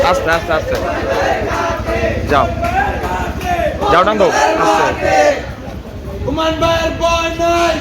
আস্তে আস্তে আস্তে যাও যাও টান দাও আস্তে হুমায়ুন ভাইয়ের ভয় নাই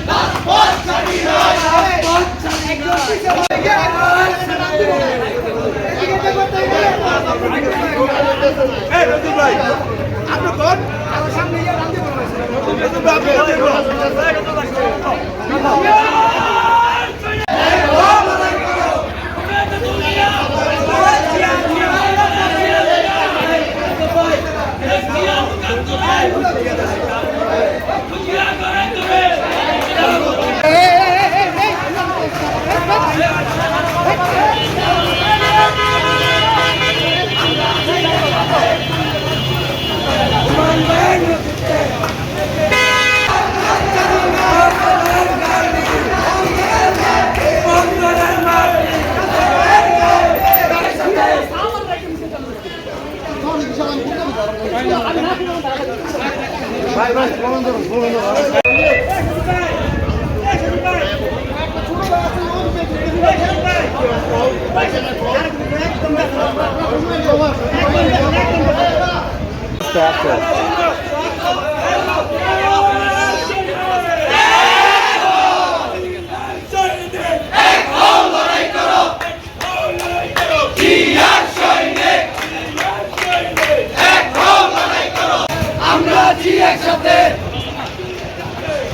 একসাথে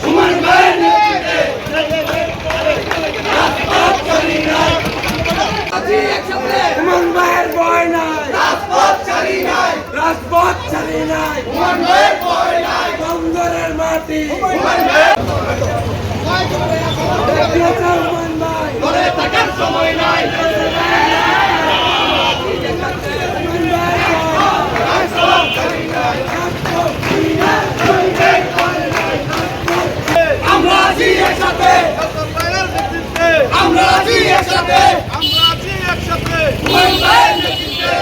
হুমায়ুন ভাইয়ের নেতৃত্বে রাজপথ ছাড়ি নাই একসাথে হুমায়ুন ভাইয়ের ভয় নাই রাজপথ ছাড়ি নাই রাজপথ ছাড়ি নাই হুমায়ুন ভাইয়ের ভয় নাই বন্দরের মাটি হুমায়ুন ভাই ঘরে থাকার সময় নাই আমরা আছি একসাথে আমরা আছি একসাথে হুমায়ুন ভাইয়ের নেতৃত্বে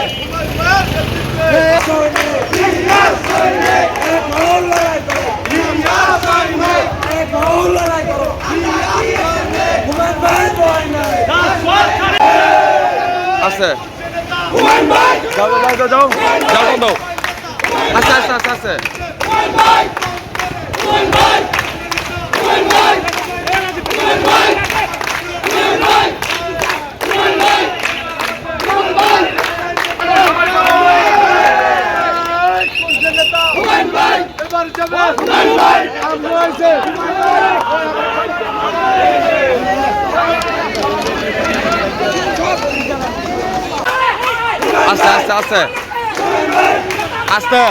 আস্তে হুমায়ুন ভাই যাও যাও যাও যাও যাও টান দাও আস্তে আস্তে আস্তে আস্তে হুমায়ুন ভাই হুমায়ুন ভাই হুমায়ুন ভাই হুমায়ুন ভাই হুমায়ুন ভাই হুমায়ুন ভাই হুমায়ুন ভাই হুমায়ুন ভাই এবার যাবে হুমায়ুন ভাই আমরা আছি আস্তে আস্তে আস্তে আস্তে